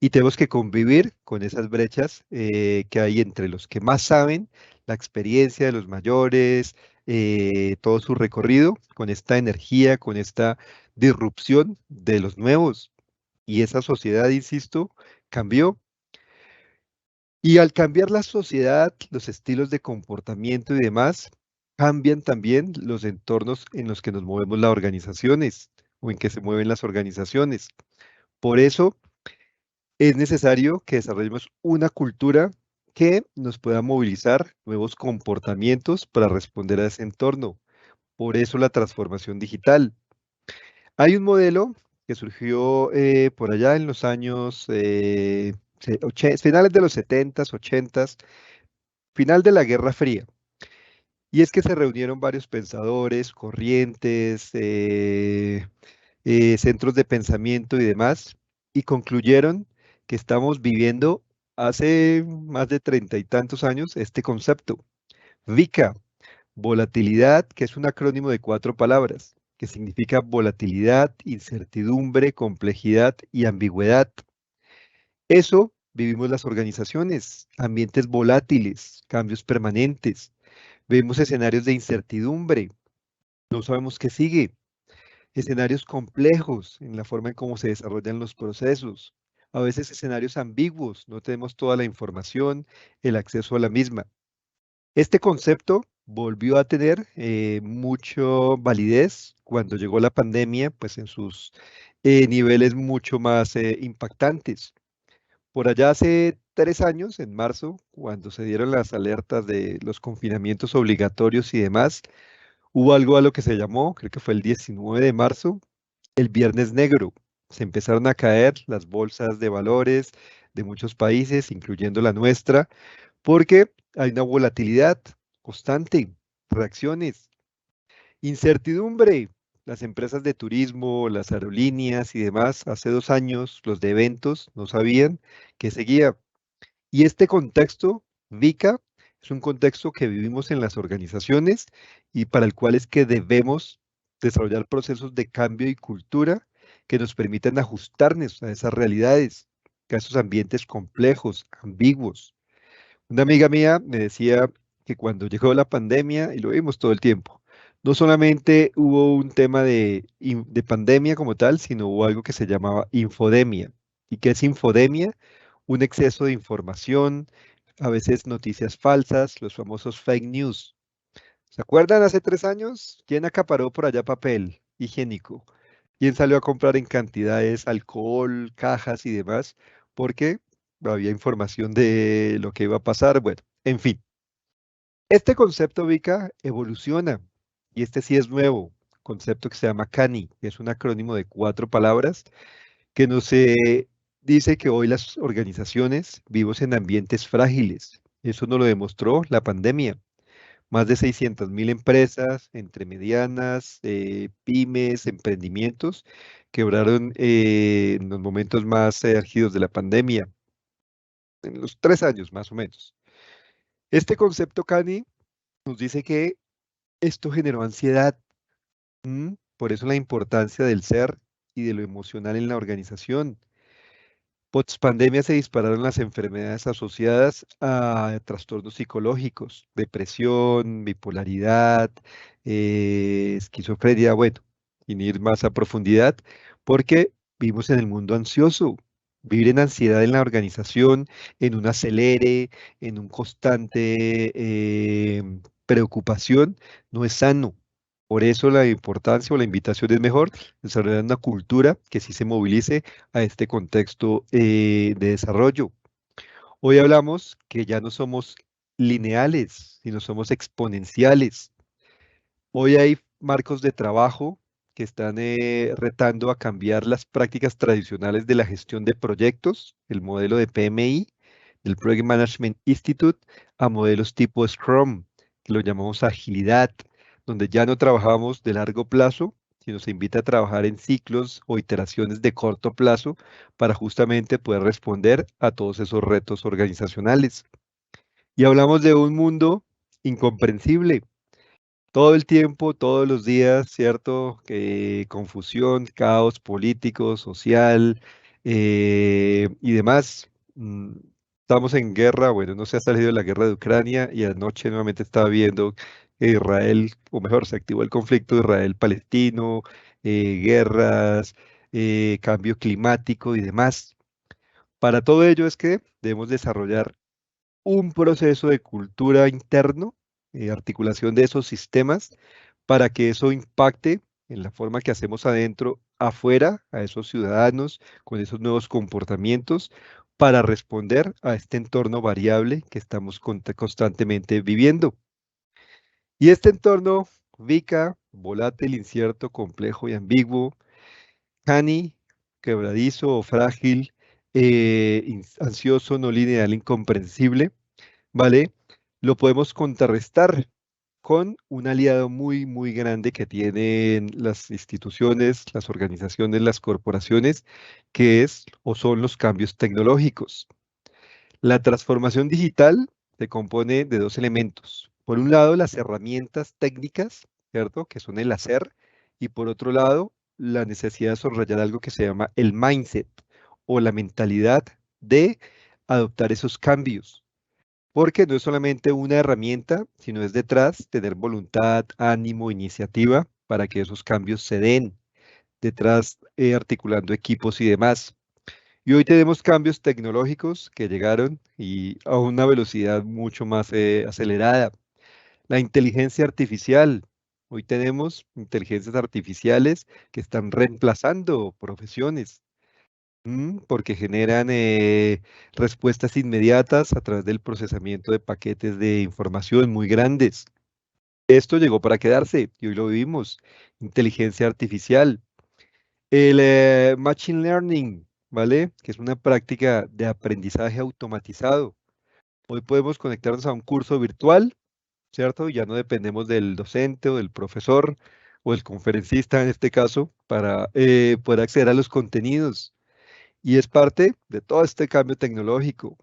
Y tenemos que convivir con esas brechas que hay entre los que más saben, la experiencia de los mayores, todo su recorrido, con esta energía, con esta disrupción de los nuevos. Y esa sociedad, insisto, cambió. Y al cambiar la sociedad, los estilos de comportamiento y demás, cambian también los entornos en los que nos movemos las organizaciones o en que se mueven las organizaciones. Por eso es necesario que desarrollemos una cultura que nos pueda movilizar nuevos comportamientos para responder a ese entorno. Por eso la transformación digital. Hay un modelo que surgió por allá en los años finales de los 70s, 80s, final de la Guerra Fría. Y es que se reunieron varios pensadores, corrientes, centros de pensamiento y demás, y concluyeron que estamos viviendo hace más de 30 y tantos años este concepto. VICA, volatilidad, que es un acrónimo de 4 palabras, que significa volatilidad, incertidumbre, complejidad y ambigüedad. Eso vivimos las organizaciones, ambientes volátiles, cambios permanentes. Vemos escenarios de incertidumbre, no sabemos qué sigue, escenarios complejos en la forma en cómo se desarrollan los procesos, a veces escenarios ambiguos, no tenemos toda la información, el acceso a la misma. Este concepto volvió a tener mucho validez cuando llegó la pandemia, pues en sus niveles mucho más impactantes. Por allá hace 3 años, en marzo, cuando se dieron las alertas de los confinamientos obligatorios y demás, hubo algo a lo que se llamó, creo que fue el 19 de marzo, el Viernes Negro. Se empezaron a caer las bolsas de valores de muchos países, incluyendo la nuestra, porque hay una volatilidad constante, reacciones, incertidumbre. Las empresas de turismo, las aerolíneas y demás, hace 2 años, los de eventos no sabían qué seguía. Y este contexto, VICA, es un contexto que vivimos en las organizaciones y para el cual es que debemos desarrollar procesos de cambio y cultura que nos permitan ajustarnos a esas realidades, a esos ambientes complejos, ambiguos. Una amiga mía me decía que cuando llegó la pandemia, y lo vimos todo el tiempo, no solamente hubo un tema de pandemia como tal, sino hubo algo que se llamaba infodemia. ¿Y qué es infodemia? Un exceso de información, a veces noticias falsas, los famosos fake news. ¿Se acuerdan hace 3 años? ¿Quién acaparó por allá papel higiénico? ¿Quién salió a comprar en cantidades alcohol, cajas y demás? Porque había información de lo que iba a pasar. Bueno, en fin, este concepto VICA evoluciona y este sí es nuevo, concepto que se llama CANI, que es un acrónimo de 4 palabras que nos dice que hoy las organizaciones vivimos en ambientes frágiles. Eso nos lo demostró la pandemia. Más de 600.000 empresas, entre medianas, pymes, emprendimientos, quebraron en los momentos más álgidos de la pandemia. en los 3 años más o menos. Este concepto, Cani, nos dice que esto generó ansiedad. Por eso la importancia del ser y de lo emocional en la organización. Post pandemia se dispararon las enfermedades asociadas a trastornos psicológicos, depresión, bipolaridad, esquizofrenia, bueno, sin ir más a profundidad, porque vivimos en el mundo ansioso. Vivir en ansiedad en la organización, en un acelere, en un constante preocupación, no es sano. Por eso la importancia o la invitación es mejor desarrollar una cultura que sí se movilice a este contexto de desarrollo. Hoy hablamos que ya no somos lineales, sino somos exponenciales. Hoy hay marcos de trabajo que están retando a cambiar las prácticas tradicionales de la gestión de proyectos, el modelo de PMI, del Project Management Institute, a modelos tipo Scrum, que lo llamamos agilidad, donde ya no trabajamos de largo plazo, sino se invita a trabajar en ciclos o iteraciones de corto plazo para justamente poder responder a todos esos retos organizacionales. Y hablamos de un mundo incomprensible todo el tiempo, todos los días, ¿cierto? Confusión, caos político, social y demás. Estamos en guerra, bueno, no se ha salido de la guerra de Ucrania y anoche nuevamente estaba viendo que Israel, o mejor, se activó el conflicto Israel-Palestino, guerras, cambio climático y demás. Para todo ello es que debemos desarrollar un proceso de cultura interno, articulación de esos sistemas, para que eso impacte en la forma que hacemos adentro, afuera, a esos ciudadanos, con esos nuevos comportamientos, para responder a este entorno variable que estamos constantemente viviendo. Y este entorno, VICA, volátil, incierto, complejo y ambiguo, CANI, quebradizo o frágil, ansioso, no lineal, incomprensible, ¿vale? Lo podemos contrarrestar con un aliado muy, muy grande que tienen las instituciones, las organizaciones, las corporaciones, que es o son los cambios tecnológicos. La transformación digital se compone de dos elementos. Por un lado, las herramientas técnicas, ¿cierto? Que son el hacer, y por otro lado, la necesidad de desarrollar algo que se llama el mindset o la mentalidad de adoptar esos cambios porque no es solamente una herramienta, sino es detrás tener voluntad, ánimo, iniciativa para que esos cambios se den, detrás articulando equipos y demás. Y hoy tenemos cambios tecnológicos que llegaron y a una velocidad mucho más acelerada. La inteligencia artificial. Hoy tenemos inteligencias artificiales que están reemplazando profesiones. Porque generan respuestas inmediatas a través del procesamiento de paquetes de información muy grandes. Esto llegó para quedarse y hoy lo vivimos. Inteligencia artificial. El Machine Learning, ¿vale? Que es una práctica de aprendizaje automatizado. Hoy podemos conectarnos a un curso virtual, ¿cierto? Ya no dependemos del docente o del profesor o del conferencista en este caso para poder acceder a los contenidos. Y es parte de todo este cambio tecnológico.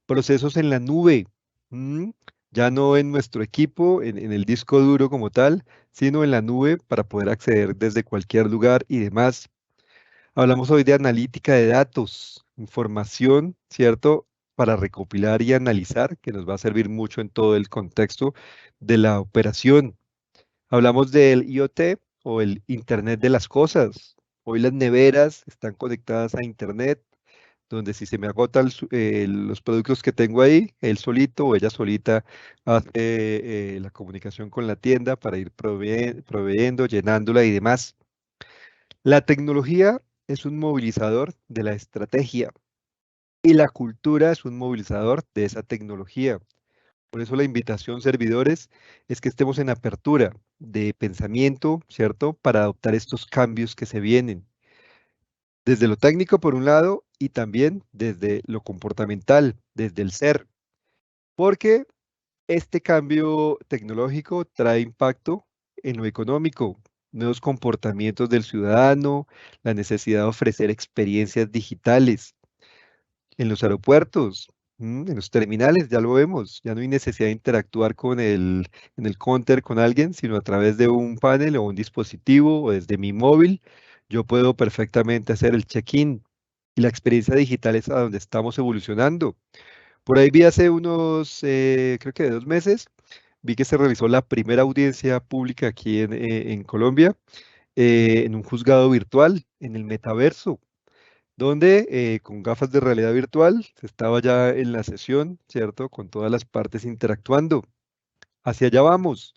Procesos en la nube, ¿m? Ya no en nuestro equipo, en el disco duro como tal, sino en la nube para poder acceder desde cualquier lugar y demás. Hablamos hoy de analítica de datos, información, ¿cierto? Para recopilar y analizar, que nos va a servir mucho en todo el contexto de la operación. Hablamos del IoT o el Internet de las cosas. Hoy las neveras están conectadas a Internet donde si se me agotan los productos que tengo ahí, él solito o ella solita hace la comunicación con la tienda para ir proveyendo, llenándola y demás. La tecnología es un movilizador de la estrategia y la cultura es un movilizador de esa tecnología. Por eso la invitación, servidores, es que estemos en apertura de pensamiento, ¿cierto? Para adoptar estos cambios que se vienen. Desde lo técnico, por un lado, y también desde lo comportamental, desde el ser, porque este cambio tecnológico trae impacto en lo económico, nuevos comportamientos del ciudadano, la necesidad de ofrecer experiencias digitales en los aeropuertos. En los terminales ya lo vemos, ya no hay necesidad de interactuar en el counter con alguien, sino a través de un panel o un dispositivo o desde mi móvil, yo puedo perfectamente hacer el check-in y la experiencia digital es a donde estamos evolucionando. Por ahí vi hace unos, creo que de 2 meses, vi que se realizó la primera audiencia pública aquí en Colombia, en un juzgado virtual, en el metaverso donde con gafas de realidad virtual se estaba ya en la sesión, ¿cierto? Con todas las partes interactuando. Hacia allá vamos.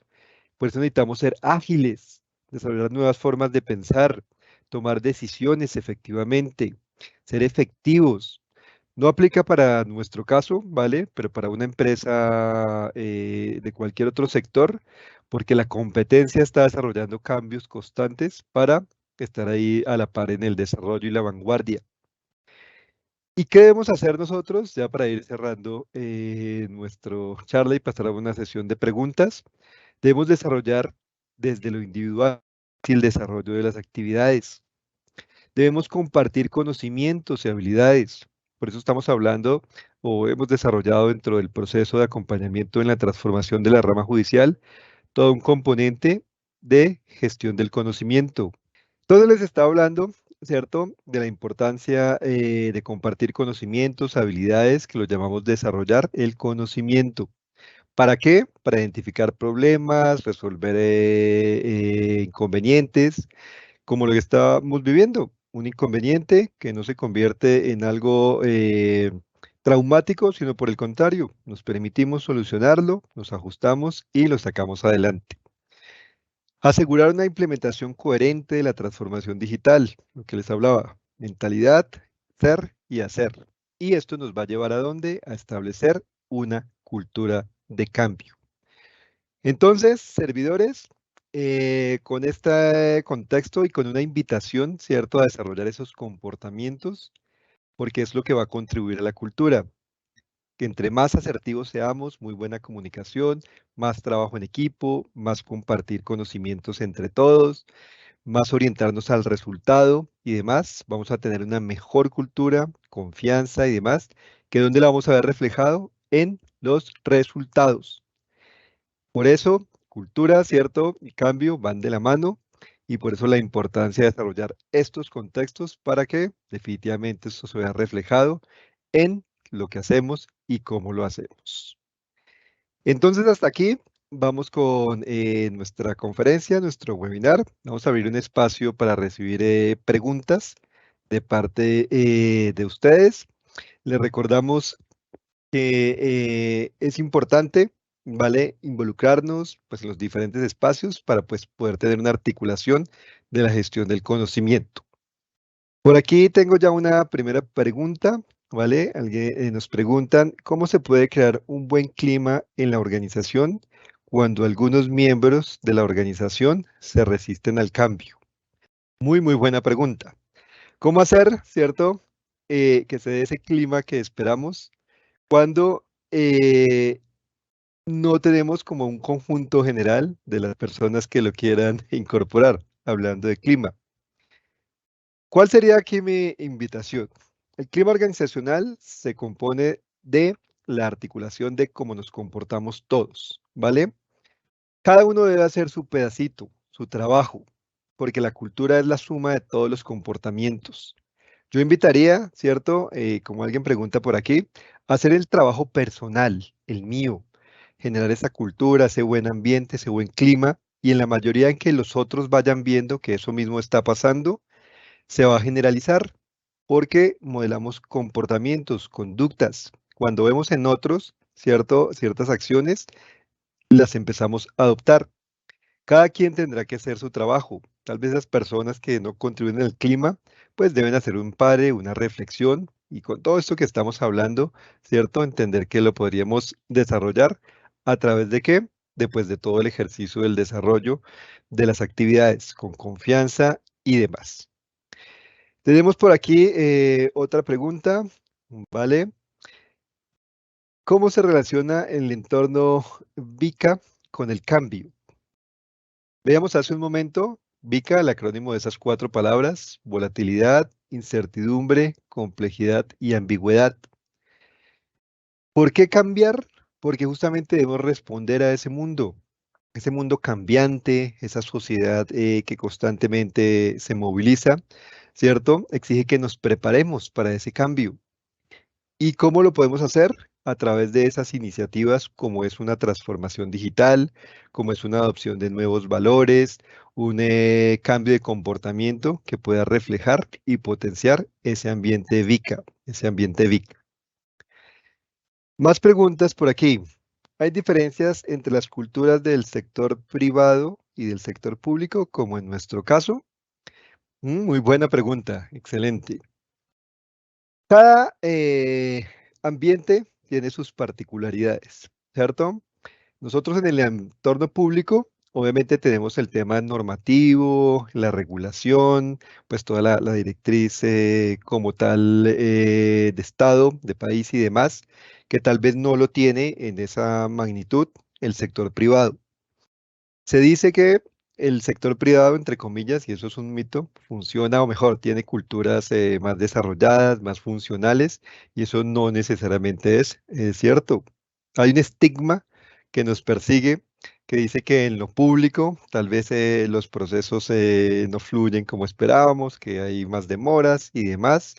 Por eso necesitamos ser ágiles, desarrollar nuevas formas de pensar, tomar decisiones efectivamente, ser efectivos. No aplica para nuestro caso, ¿vale? Pero para una empresa de cualquier otro sector, porque la competencia está desarrollando cambios constantes para estar ahí a la par en el desarrollo y la vanguardia. ¿Y qué debemos hacer nosotros ya para ir cerrando nuestro charla y pasar a una sesión de preguntas? Debemos desarrollar desde lo individual el desarrollo de las actividades. Debemos compartir conocimientos y habilidades. Por eso estamos hablando o hemos desarrollado dentro del proceso de acompañamiento en la transformación de la rama judicial todo un componente de gestión del conocimiento. Entonces les estaba hablando, ¿cierto?, de la importancia de compartir conocimientos, habilidades, que lo llamamos desarrollar el conocimiento. ¿Para qué? Para identificar problemas, resolver inconvenientes, como lo que estamos viviendo. Un inconveniente que no se convierte en algo traumático, sino por el contrario, nos permitimos solucionarlo, nos ajustamos y lo sacamos adelante. Asegurar una implementación coherente de la transformación digital, lo que les hablaba, mentalidad, ser y hacer. Y esto nos va a llevar a dónde? A establecer una cultura de cambio. Entonces, servidores, con este contexto y con una invitación, ¿cierto?, a desarrollar esos comportamientos, porque es lo que va a contribuir a la cultura. Que entre más asertivos seamos, muy buena comunicación, más trabajo en equipo, más compartir conocimientos entre todos, más orientarnos al resultado y demás, vamos a tener una mejor cultura, confianza y demás, que ¿dónde la vamos a ver reflejado? En los resultados. Por eso, cultura, ¿cierto? Y cambio van de la mano y por eso la importancia de desarrollar estos contextos para que definitivamente esto se vea reflejado en lo que hacemos y cómo lo hacemos. Entonces, hasta aquí vamos con nuestra conferencia, nuestro webinar. Vamos a abrir un espacio para recibir preguntas de parte de ustedes. Les recordamos que es importante, ¿vale?, involucrarnos pues, en los diferentes espacios para pues, poder tener una articulación de la gestión del conocimiento. Por aquí tengo ya una primera pregunta, ¿vale? Alguien nos preguntan, ¿cómo se puede crear un buen clima en la organización cuando algunos miembros de la organización se resisten al cambio? Muy, muy buena pregunta. ¿Cómo hacer, cierto, que se dé ese clima que esperamos cuando no tenemos como un conjunto general de las personas que lo quieran incorporar, hablando de clima? ¿Cuál sería aquí mi invitación? El clima organizacional se compone de la articulación de cómo nos comportamos todos, ¿vale? Cada uno debe hacer su pedacito, su trabajo, porque la cultura es la suma de todos los comportamientos. Yo invitaría, ¿cierto? Como alguien pregunta por aquí, a hacer el trabajo personal, el mío, generar esa cultura, ese buen ambiente, ese buen clima, y en la mayoría en que los otros vayan viendo que eso mismo está pasando, se va a generalizar porque modelamos comportamientos, conductas. Cuando vemos en otros, ¿cierto?, ciertas acciones, las empezamos a adoptar. Cada quien tendrá que hacer su trabajo. Tal vez las personas que no contribuyen al clima, pues deben hacer un pare, una reflexión y con todo esto que estamos hablando, ¿cierto?, entender que lo podríamos desarrollar a través de qué? Después de todo el ejercicio del desarrollo de las actividades con confianza y demás. Tenemos por aquí otra pregunta, ¿vale? ¿Cómo se relaciona el entorno VICA con el cambio? Veamos hace un momento, VICA, el acrónimo de esas 4 palabras, volatilidad, incertidumbre, complejidad y ambigüedad. ¿Por qué cambiar? Porque justamente debemos responder a ese mundo cambiante, esa sociedad que constantemente se moviliza, ¿cierto? Exige que nos preparemos para ese cambio. ¿Y cómo lo podemos hacer? A través de esas iniciativas como es una transformación digital, como es una adopción de nuevos valores, un cambio de comportamiento que pueda reflejar y potenciar ese ambiente VICA, ese ambiente VIC. Más preguntas por aquí. ¿Hay diferencias entre las culturas del sector privado y del sector público, como en nuestro caso? Muy buena pregunta, excelente. Cada ambiente tiene sus particularidades, ¿cierto? Nosotros en el entorno público, obviamente tenemos el tema normativo, la regulación, pues toda la directriz como tal de Estado, de país y demás, que tal vez no lo tiene en esa magnitud el sector privado. Se dice que el sector privado, entre comillas, y eso es un mito, funciona o mejor, tiene culturas más desarrolladas, más funcionales, y eso no necesariamente es cierto. Hay un estigma que nos persigue, que dice que en lo público tal vez los procesos no fluyen como esperábamos, que hay más demoras y demás.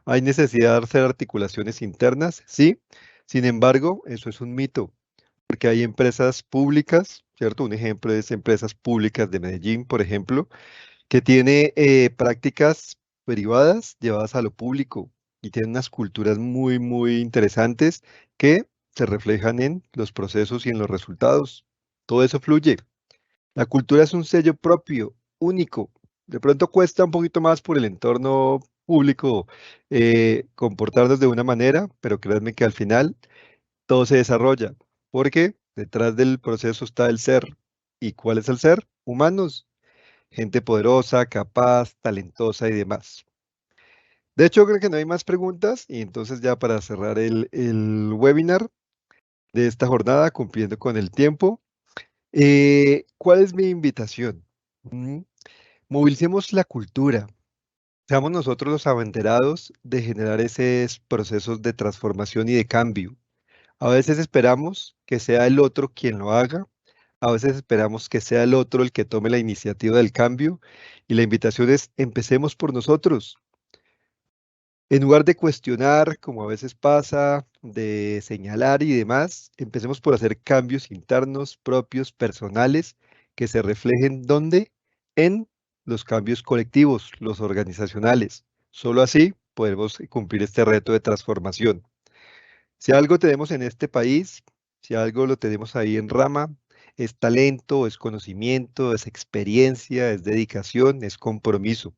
Hay necesidad de hacer articulaciones internas, sí. Sin embargo, eso es un mito porque hay empresas públicas, ¿cierto? Un ejemplo es Empresas Públicas de Medellín, por ejemplo, que tiene prácticas privadas llevadas a lo público y tiene unas culturas muy, muy interesantes que se reflejan en los procesos y en los resultados. Todo eso fluye. La cultura es un sello propio, único. De pronto cuesta un poquito más por el entorno público comportarnos de una manera, pero créanme que al final todo se desarrolla, porque detrás del proceso está el ser. ¿Y cuál es el ser? Humanos, gente poderosa, capaz, talentosa y demás. De hecho, creo que no hay más preguntas y entonces ya para cerrar el webinar de esta jornada, cumpliendo con el tiempo, ¿cuál es mi invitación? Mm, Movilicemos la cultura. Seamos nosotros los abanderados de generar esos procesos de transformación y de cambio. A veces esperamos que sea el otro quien lo haga, a veces esperamos que sea el otro el que tome la iniciativa del cambio y la invitación es empecemos por nosotros. En lugar de cuestionar, como a veces pasa, de señalar y demás, empecemos por hacer cambios internos, propios, personales, que se reflejen ¿dónde? En los cambios colectivos, los organizacionales. Solo así podemos cumplir este reto de transformación. Si algo tenemos en este país, si algo lo tenemos ahí en rama, es talento, es conocimiento, es experiencia, es dedicación, es compromiso.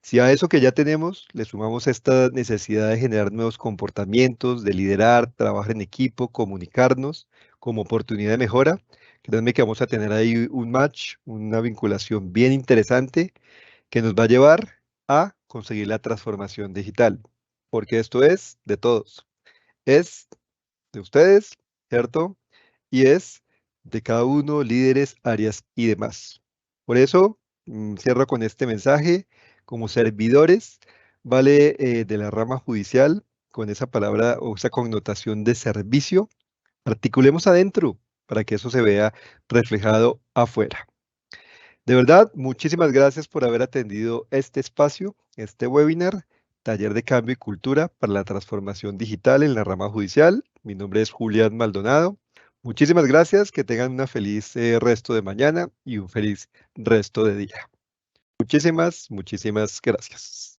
Si a eso que ya tenemos le sumamos esta necesidad de generar nuevos comportamientos, de liderar, trabajar en equipo, comunicarnos como oportunidad de mejora, créanme que vamos a tener ahí un match, una vinculación bien interesante que nos va a llevar a conseguir la transformación digital, porque esto es de todos. Es de ustedes, ¿cierto? Y es de cada uno, líderes, áreas y demás. Por eso, cierro con este mensaje. Como servidores, vale de la rama judicial, con esa palabra o esa connotación de servicio, articulemos adentro para que eso se vea reflejado afuera. De verdad, muchísimas gracias por haber atendido este espacio, este webinar, Taller de Cambio y Cultura para la Transformación Digital en la rama judicial. Mi nombre es Julián Maldonado. Muchísimas gracias, que tengan una feliz resto de mañana y un feliz resto de día. Muchísimas, muchísimas gracias.